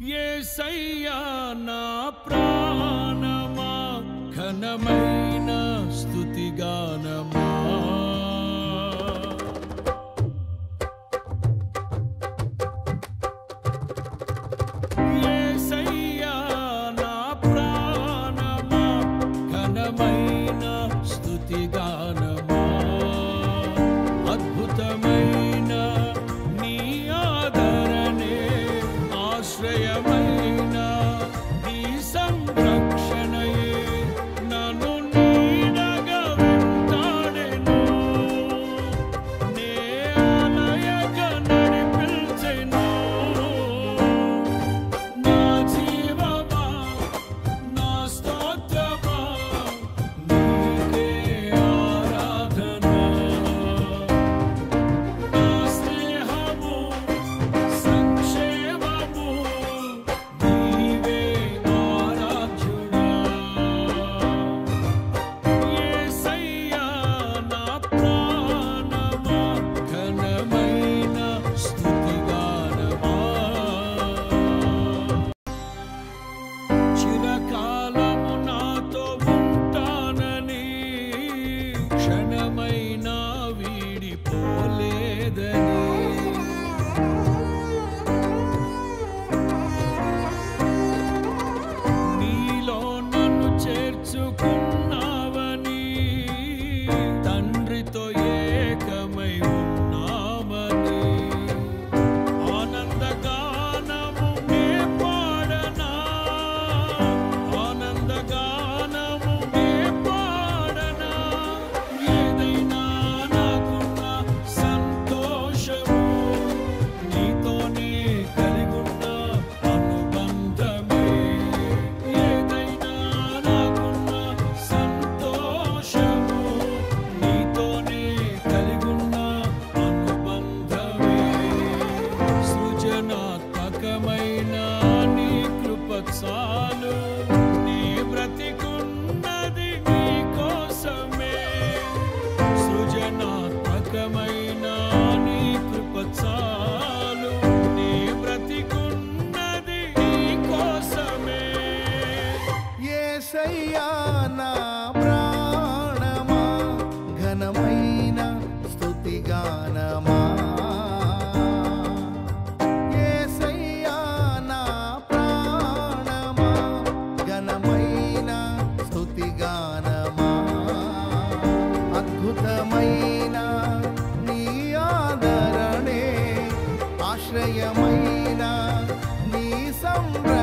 యేసయ్యా నా ప్రాణమా ఘనమైన స్తుతిగానమా యేసయ్యా నా ప్రాణమా ఘనమైన స్తుతిగానమా అద్భుతమైన నీ ఆదరణే ఆశ్రయమైన నీ సంరక్షణయే నన్ను నీడగా వెంటాడెను నే ఆలయగా నడిపించెను నా జీవమా నా స్తోత్రమా నీకే ఆరాధన నా స్నేహము సంక్షేమము నీవే ఆరాధ్యుడా యేసయ్యా నా ప్రాణమా ఘనమైన స్తుతిగానమా చిరకాలము నాతో ఉంటానని క్షణమైనా వీడిపోలేదని నీలో నన్ను చేర్చుకున్నావని తండ్రితో ఏకమై ఉన్నామని ఆనందగానము నే పాడనా ఆనందగానము నే పాడనా ఏదైనా నాకున్న సంతోషము నీతోనే కలిగున్న అనుబంధమే ఏదైనా నాకున్న సంతోషము నీతోనే కలిగున్న అనుబంధమే సృజనాత్మకమైన నీ కృప చాలు నీ బ్రతికున్నది నీ కోసమే సృజనాత్మకమైన నీ కృప చాలు నీ బ్రతికున్నది నీ కోసమే యేసయ్యా నా ప్రాణమా ఘనమైన స్తుతిగానమా యేసయ్యా నా ప్రాణమా ఘనమైన స్తుతిగానమా అద్భుతమైన నీ ఆదరణే ఆశ్రయమైన నీ సంరక్షణ